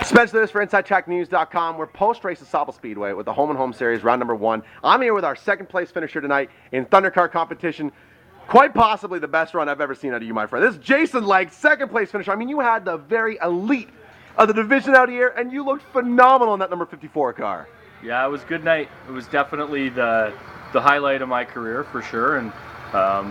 Spencer Lewis for InsideTrackNews.com. We're post-race at Sauble Speedway with the Home and Home Series, round number 1. I'm here with our second place finisher tonight in Thundercar competition. Quite possibly the best run I've ever seen out of you, my friend. This is Jason Legge, second place finisher. I mean, you had the very elite of the division out here, and you looked phenomenal in that number 54 car. Yeah, it was a good night. It was definitely the highlight of my career for sure. And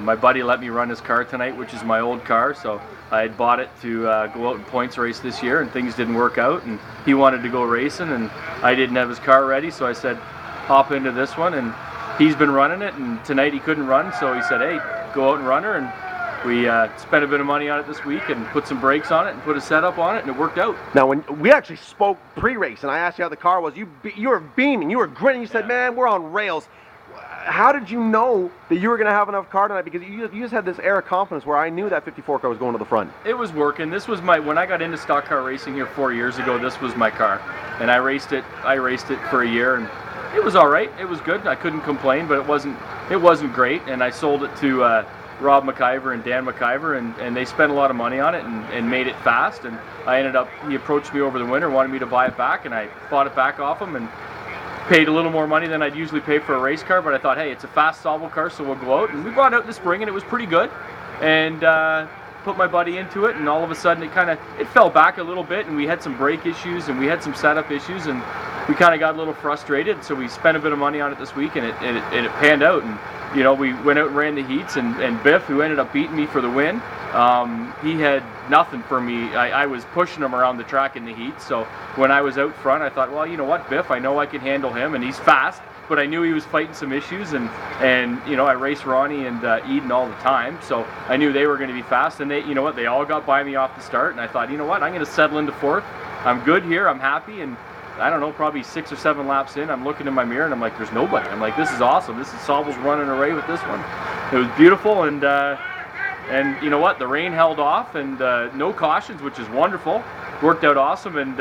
my buddy let me run his car tonight, which is my old car. So I had bought it to go out and points race this year, and things didn't work out. And he wanted to go racing, and I didn't have his car ready. So I said, hop into this one. And he's been running it, and tonight he couldn't run. So he said, hey, go out and run her. And we spent a bit of money on it this week and put some brakes on it and put a setup on it, and it worked out. Now, when we actually spoke pre-race and I asked you how the car was, you were beaming, you were grinning, you said, man, we're on rails. How did you know that you were going to have enough car tonight? Because you just had this air of confidence where I knew that 54 car was going to the front. It was working. This was when I got into stock car racing here 4 years ago, this was my car. And I raced it for a year, and it was all right. It was good. I couldn't complain, but it wasn't great. And I sold it to Rob McIver and Dan McIver, and they spent a lot of money on it and made it fast. And he approached me over the winter, wanted me to buy it back, and I bought it back off him and paid a little more money than I'd usually pay for a race car. But I thought, hey, it's a fast Sauble car, so we'll go out. And we brought it out in the spring, and it was pretty good. And put my buddy into it, and all of a sudden it fell back a little bit, and we had some brake issues and we had some setup issues, and we kind of got a little frustrated. So we spent a bit of money on it this week, and it panned out. And you know, we went out and ran the heats, and Biff, who ended up beating me for the win, he had nothing for me. I was pushing him around the track in the heat. So when I was out front, I thought, well, you know what, Biff, I know I can handle him, and he's fast. But I knew he was fighting some issues, and you know, I race Ronnie and Eden all the time, so I knew they were going to be fast. And you know what, they all got by me off the start, and I thought, you know what, I'm going to settle into fourth. I'm good here. I'm happy. And I don't know, probably 6 or 7 laps in, I'm looking in my mirror and I'm like, there's nobody. I'm like, this is awesome. This is Sauble's running away with this one. It was beautiful, and you know what, the rain held off, and no cautions, which is wonderful. Worked out awesome, and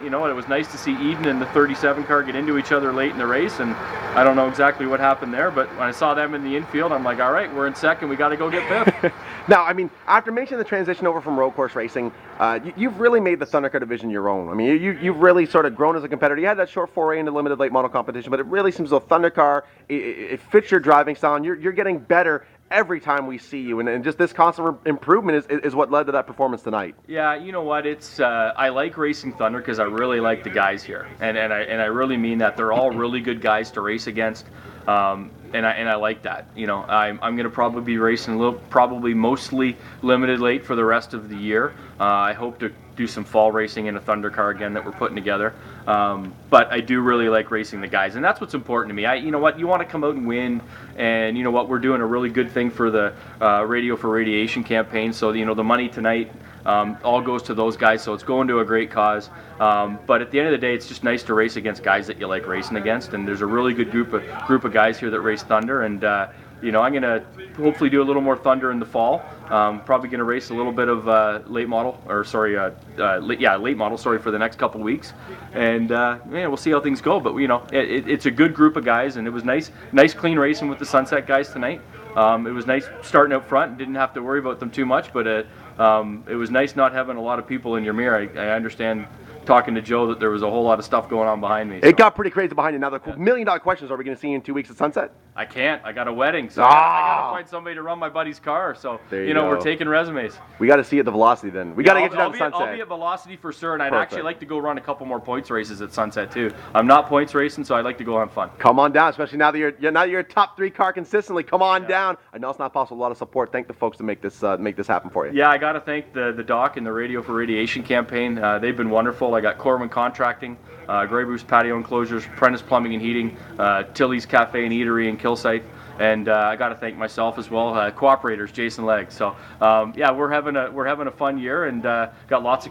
you know what, it was nice to see Eden and the 37 car get into each other late in the race, and I don't know exactly what happened there, but when I saw them in the infield, I'm like, all right, we're in second, we got to go get Biff. Now, I mean, after making the transition over from road course racing, you've really made the Thundercar division your own. I mean, you've really sort of grown as a competitor. You had that short foray into limited late model competition, but it really seems as though Thundercar, it fits your driving style, and you're getting better every time we see you, and just this constant improvement is what led to that performance tonight. Yeah, you know what, it's I like racing Thunder because I really like the guys here, and I really mean that. They're all really good guys to race against, and I like that. You know, I'm going to probably be racing probably mostly limited late for the rest of the year. I hope to do some fall racing in a Thunder car again that we're putting together. But I do really like racing the guys, and that's what's important to me. You know what, you want to come out and win, and you know what, we're doing a really good thing for the Radio for Radiation campaign. So you know, the money tonight all goes to those guys, so it's going to a great cause. But at the end of the day, it's just nice to race against guys that you like racing against, and there's a really good group of guys here that race Thunder, and you know, I'm going to hopefully do a little more Thunder in the fall. Probably going to race a little bit of late model, late model, for the next couple weeks, and yeah, we'll see how things go. But you know, it's a good group of guys, and it was nice clean racing with the Sunset guys tonight. It was nice starting out front and didn't have to worry about them too much, but it was nice not having a lot of people in your mirror. I understand, talking to Joe, that there was a whole lot of stuff going on behind me. So. It got pretty crazy behind you. Now, the $1 million question is, are we going to see you in 2 weeks at Sunset? I can't. I got a wedding, so I got to find somebody to run my buddy's car. So, you know, we're taking resumes. We got to see you at the Velocity then. We got to get you down to Sunset. I'll be at Velocity for sure, and I'd actually like to go run a couple more points races at Sunset too. I'm not points racing, so I'd like to go have fun. Come on down, especially now that you're a top 3 car consistently. Come on down. I know it's not possible. A lot of support. Thank the folks to make this happen for you. Yeah, I got to thank the doc and the Radio for Radiation campaign. They've been wonderful. I got Corwin Contracting, Grey Bruce Patio Enclosures, Prentice Plumbing and Heating, Tilly's Cafe and Eatery in Kilsyth, and I got to thank myself as well, cooperators, Jason Legge. So yeah, we're having a fun year, and got lots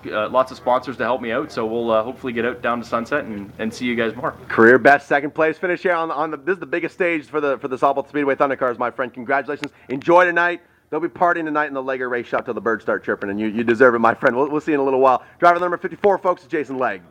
of sponsors to help me out. So we'll hopefully get out down to Sunset and see you guys more. Career best second place finish here on this is the biggest stage for the Sauble Speedway Thundercars, my friend. Congratulations. Enjoy tonight. They'll be partying tonight in the Legge race shop till the birds start chirping, and you deserve it, my friend. We'll see you in a little while. Driver number 54, folks, is Jason Legge.